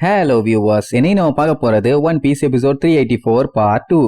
Hello viewers, இன்னைக்கு நம்ம பார்க்க போறது One Piece episode 384 part 2.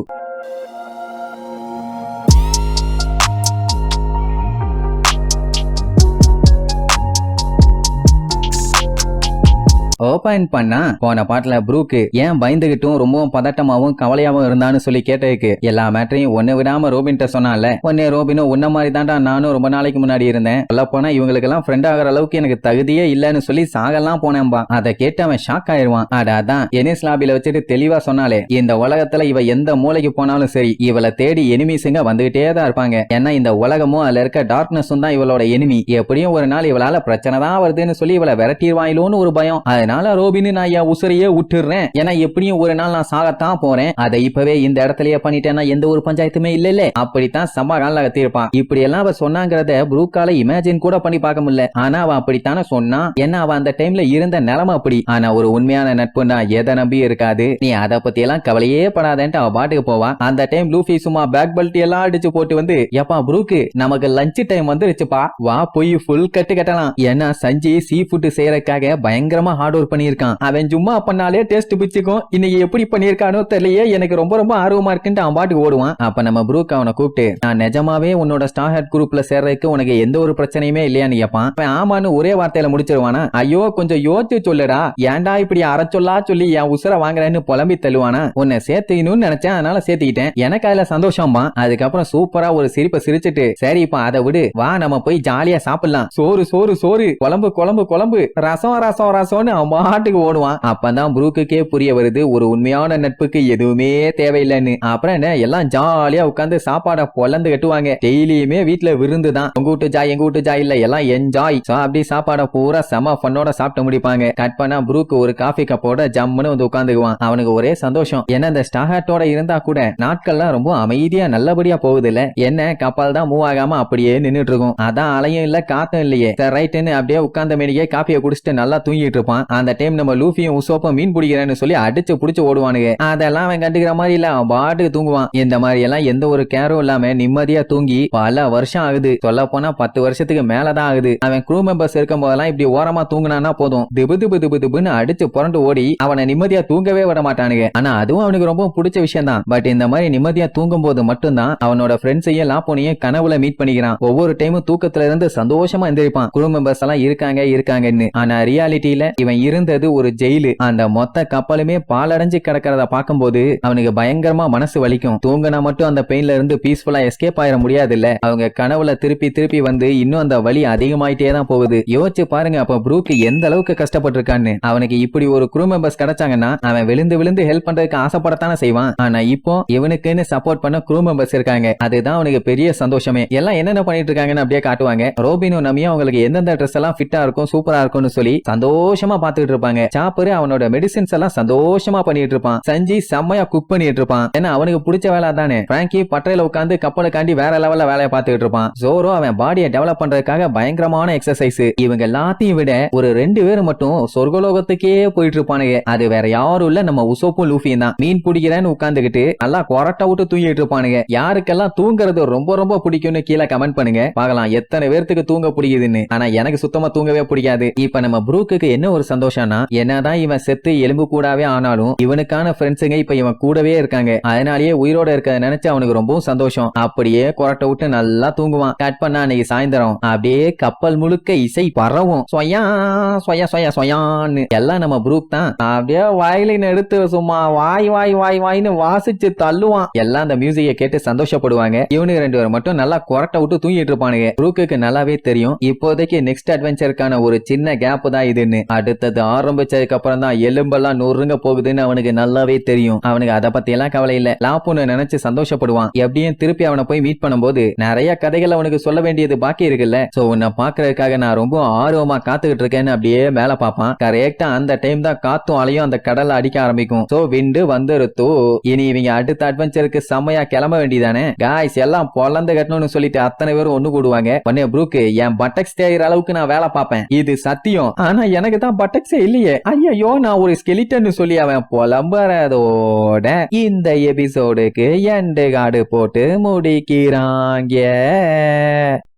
Open பண்ணா போன பாட்டுல ப்ரூக்கு ஏன் பயந்துகிட்டும் ரொம்பவும் பதட்டமாவும் கவலையாவும் இருந்தான்னு சொல்லி கேட்டதுக்கு எல்லா மேட்டரையும் ஒன்னு விடாம ரோபின்ட்ட சொன்னால ஒன்னே ரோபினும் உன்ன மாதிரி தான்டா நானும் ரொம்ப நாளைக்கு முன்னாடி இருந்தேன். சொல்ல போனா இவங்களுக்கு எல்லாம் ஃப்ரெண்ட் ஆகிற அளவுக்கு எனக்கு தகுதியே இல்லன்னு சொல்லி சாகலாம் போனேன்பா. அதை கேட்டு அவன் ஷாக் ஆயிருவான். அதான் எனிஸ் லாபில வச்சுட்டு தெளிவா சொன்னாலே இந்த உலகத்துல இவ எந்த மூளைக்கு போனாலும் சரி இவளை தேடி எனிமீஸுங்க வந்துகிட்டே தான் இருப்பாங்க. ஏன்னா இந்த உலகமும் அதுல இருக்க டார்க்னஸும் தான் இவளோட எனிமி. எப்படியும் ஒரு நாள் இவளால பிரச்சனை தான் வருதுன்னு சொல்லி இவளை விரட்டிடுவாயிலோன்னு ஒரு பயம். அதனால ரோபின்னு நான் என் உசுரையே விட்டுறேன். ஏன்னா எப்படியும் ஒரு நாள் நான் சாகத்தான் போறேன். அதை இப்பவே இந்த இடத்துலயே பண்ணிட்டேன்னா எந்த ஒரு பஞ்சாயத்துமே இல்ல. அப்படித்தான் சமாதான கத்திருப்பான். இப்படி எல்லாம் அவ சொன்னாங்கிறத ப்ரூக்கால இமேஜின் கூட பண்ணி பார்க்க முடியல. ஆனா அவ அப்படித்தானே சொன்னா. ஏன்னா அவ அந்த டைம்ல இருந்த நிலைமை அப்படி. ஆனா ஒரு உண்மையான நட்புன்னா எதை நம்பி இருக்காது. நீ அதை பத்தி எல்லாம் கவலையே படாதேன்ட்டு அவ பாட்டுக்கு போவா. அந்த டைம் லூஃபி சும்மா பேக் பெல்ட் எல்லாம் அடிச்சு போட்டு வந்து எப்பா ப்ரூக்கு நமக்கு லஞ்ச் டைம் வந்துருச்சுப்பா வா போய் ஃபுல் கட்டு கட்டலாம். ஏன்னா சஞ்சி சீ ஃபுட் செய்யறதுக்காக பயங்கரமா ஹார்ட் ஒர்க் பண்ணிருக்கான். அவன் சும்மா பண்ணாலே டேஸ்ட் பிச்சுக்கும். இன்னைக்கு எப்படி பண்ணிருக்கானோ தெரியலையே, எனக்கு ரொம்ப ரொம்ப ஆர்வமா இருக்குன்னு அவன் பாட்டுக்கு ஓடுவான். அப்ப நம்ம ப்ரூக் அவனை கூப்பிட்டு நான் நிஜமாவே உன்னோட ஸ்டார் ஹெட் குரூப்ல சேர்றதுக்கு உனக்கு எந்த ஒரு பிரச்சனையுமே இல்லையான்னு கேட்பான். அவன் ஆமான்னு ஒரே வார்த்தையில முடிச்சிருவானா. ஐயோ கொஞ்சம் யோசிச்சு சொல்லுடா, ஏன்டா இப்படி அரைச்சொல்லா சொல்லி என் உசுர வாங்குறேன்னு புலம்பி தள்ளுவானா. உன்னை சேர்த்துக்கணும்னு நினைச்சேன், அதனால சேர்த்துக்கிட்டேன். எனக்கு அதுல சந்தோஷமா. அதுக்கப்புறம் சூப்பரா ஒரு சிரிப்பை சிரிச்சுட்டு சரி இப்ப அதை விடு வா நம்ம போய் ஜாலியா சாப்பிடலாம். சோறு சோறு சோறு குழம்பு குழம்பு குழம்பு ரசம் ரசம் ரசம்னு அவன் ஓடுவான். அப்பதான் ப்ரூக்குக்கே புரிய வருது ஒரு உண்மையான நட்புக்கு எதுவுமே தேவையில்லைன்னு. அப்புறம் என்ன எல்லாம் ஜாலியா உட்கார்ந்து சாப்பாட பொலந்து கட்டுவாங்க. டெய்லியுமே வீட்டுல விருந்து தான். உங்க வீட்டு ஜாய் எங்க வீட்டு ஜாய் இல்ல எல்லாம் என்ஜாய். அப்படி சாப்பாட பூரா செம ஃபன்னோட சாப்பிட்டு முடிப்பாங்க. கட் பண்ணா ப்ரூக்கு ஒரு காஃபி கப்போட ஜம்முன்னு வந்து உட்காந்துக்குவான். அவனுக்கு ஒரே சந்தோஷம். ஏன்னா இந்த ஸ்டார்ஹாட்டோட இருந்தா கூட நாட்கள்லாம் ரொம்ப அமைதியா நல்லபடியா போகுது இல்ல. என்ன கப்பல் தான் மூவ் ஆகாம அப்படியே நின்னுட்டு இருக்கும். அதான் அலையும் இல்ல காத்தும் இல்லையே. ரைட்டுன்னு அப்படியே உட்கார்ந்த மேனிக்கே காஃபியை குடிச்சிட்டு நல்லா தூங்கிட்டு இருப்பான். அந்த டைம் நம்ம லூஃபியும் உசோப்பும் மீன் பிடிக்கிறேன்னு சொல்லி அடிச்சு புடிச்சு ஓடுவானுங்க. அதெல்லாம் அவன் கண்டுக்கிற மாதிரி இல்ல. அவன் பாட்டுக்கு தூங்குவான். இந்த மாதிரி எல்லாம் எந்த ஒரு கேரும் இல்லாம நிம்மதியா தூங்கி பல வருஷம் ஆகுது. சொல்ல போனா 10 வருஷத்துக்கு மேலதான் ஆகுது. அவன் க்ரூ மெம்பர்ஸ் இருக்கும் போதெல்லாம் இப்படி ஓரமா தூங்குனானா போதும் திபு திபு திபு திபுன்னு அடிச்சு புரண்டு ஓடி அவனை நிம்மதியா தூங்கவே விட மாட்டானுங்க. ஆனா அதுவும் அவனுக்கு ரொம்ப பிடிச்ச விஷயம் தான். பட் இந்த மாதிரி நிம்மதியா தூங்கும் போது மட்டும்தான் அவனோட ஃப்ரெண்ட்ஸையும் லாப்போனையும் கனவுல மீட் பண்ணிக்கிறான். ஒவ்வொரு டைமும் தூக்கத்துல இருந்து சந்தோஷமா எந்திரிப்பான். க்ரூ மெம்பர்ஸ் எல்லாம் இருக்காங்கன்னு. ஆனா ரியாலிட்டியில இவன் இருந்தது ஒரு ஜெயிலு. அந்த மொத்த கப்பலுமே பாலடைஞ்சு கிடக்கிறத பார்க்கும்போது அவனுக்கு பயங்கரமா மனசு வலிக்கும். தூங்கினா மட்டும் அந்த பெயின்ல இருந்து பீஸ்ஃபுல்லா எஸ்கேப் ஆயிட முடியாது இல்ல. அவங்க கனவுல திருப்பி திருப்பி வந்து இன்னும் அந்த வலி அதிகமாயிட்டே தான் போகுது. யோசிச்சு பாருங்க அப்ப ப்ரூக் எந்த அளவுக்கு கஷ்டப்பட்டிருக்கான்னு. அவனுக்கு இப்படி ஒரு க்ரூ மெம்பர்ஸ் கிடைச்சாங்கன்னா அவன் விழுந்து விழுந்து ஹெல்ப் பண்றதுக்கு ஆசைப்படத்தானே செய்வான். ஆனா இப்போ இவனுக்குன்னு சப்போர்ட் பண்ண க்ரூ மெம்பர்ஸ் இருக்காங்க. அதுதான் அவனுக்கு பெரிய சந்தோஷமே. எல்லாம் என்னென்ன பண்ணிட்டு இருக்காங்கன்னு அப்படியே காட்டுவாங்க. ரோபினும் நமியும் அவங்களுக்கு எந்தெந்த ட்ரெஸ் எல்லாம் ஃபிட்டா இருக்கும் சூப்பரா இருக்கும்னு சொல்லி சந்தோஷமா பாத்துட்டு இருப்பாங்க. சாப்பரு அவனோட மெடிசின்ஸ் எல்லாம் சந்தோஷமா பண்ணிட்டு இருப்பான். சஞ்சி செம்மையா குக் பண்ணிட்டு இருப்பான். ஏன்னா அவனுக்கு பிடிச்ச வேலை தானே. பிராங்கி பட்டையில உட்காந்து கப்பலுக்காண்டி வேற லெவல்ல வேலையை பார்த்துட்டு இருப்பான். ஜோரோ அவன் பாடியை டெவலப் பண்றதுக்காக பயங்கரமான எக்ஸசைஸ். இவங்க எல்லாத்தையும் விட ஒரு 2 பேர் மட்டும் சொர்க்கலோகத்துக்கே போயிட்டு இருப்பானுங்க. அது வேற யாரும் இல்ல நம்ம உசோப்பும் லூஃபியும் தான். மீன் பிடிக்கிறேன்னு உட்காந்துக்கிட்டு நல்லா கொரட்டை விட்டு தூங்கிட்டு இருப்பானுங்க. யாருக்கெல்லாம் தூங்குறது ரொம்ப ரொம்ப பிடிக்கும்னு கீழே கமெண்ட் பண்ணுங்க பார்க்கலாம் எத்தனை பேருக்கு தூங்க பிடிக்குதுன்னு. ஆனா எனக்கு சுத்தமா தூங்கவே பிடிக்காது. இப்ப நம்ம ப்ரூக்கு என்ன ஒரு சந்தோஷம்னா என்னதான் இவன் செத்து எலும்பு கூடாவே ஆனாலும் இவனுக்கான ஃப்ரெண்ட்ஸுங்க இப்ப இவன் கூடவே இருக்காங்க. அதனாலேயே உயிரோட இருக்கிறத நினைச்சு அவனுக்கு ரொம்பவும் சந்தோஷம். அப்படியே கொரட்டை விட்டு நல்லா தூங்குவான். கட் பண்ணா அன்னைக்கு சாயந்தரம் அப்படியே கப்பல் முழுக்க இசை பரவும். சொயா சொயா சொயா சொயான்னு எல்லாம் நம்ம ப்ரூக் தான் அப்படியே வயலின் எடுத்து சும்மா வாய் வாய் வாய் வாய்னு வாசிச்சு தள்ளுவான். எல்லாம் அந்த மியூசிக்கை கேட்டு சந்தோஷப்படுவாங்க. இவனுக்கு 2 பேரும் மட்டும் நல்லா கொரட்டை விட்டு தூங்கிட்டு இருப்பானுங்க. ப்ரூக்கு நல்லாவே தெரியும் இப்போதைக்கு நெக்ஸ்ட் அட்வென்ச்சருக்கான ஒரு சின்ன கேப் தான் இதுன்னு. அடுத்தது ஆரம்பிச்சதுக்கு அப்புறம் தான் எலும்பெல்லாம் நொறுங்க போகுதுன்னு அவனுக்கு நல்லாவே தெரியும். அவனுக்கு அதை பத்தி எல்லாம் கவலை இல்ல. லாப்புன்னு நினைச்சு சந்தோஷப்படுவான். எப்படியும் திருப்பி அவனை போய் மீட் பண்ணும்போது நிறைய கதைகள் அவனுக்கு சொல்ல வேண்டியது பாக்கி இருக்குல்ல. சோ உன்னை பாக்குறதுக்காக நான் ரொம்ப ஆர்வமா காத்துக்கிட்டு இருக்கேன்னு அப்படியே மேல பாப்பான். கரெக்டா அந்த டைம் தான் காத்தும் அலையும் அந்த கடல்ல அடிக்க ஆரம்பிக்கும். சோ விண்டு வந்துருத்தோ. இனி இவங்க அடுத்த அட்வென்ச்சருக்கு செம்மையா கிளம்ப வேண்டியதானே. காய்ஸ் எல்லாம் பொலந்து கட்டணும்னு சொல்லிட்டு அத்தனை பேரும் ஒண்ணு கூடுவாங்க. பண்ணே ப்ரூக்கு என் பட்டக்ஸ் தேயிற அளவுக்கு நான் வேலை பார்ப்பேன் இது சத்தியம். ஆனா எனக்கு தான் பட்டக்ஸே இல்லையே. ஐயோ நான் ஒரு ஸ்கெலிட்டன் சொல்லி அவன் புலம்புறதோட இந்த எபிசோடுக்கு எண்டு கார்டு போட்டு முடிக்கிறாங்க.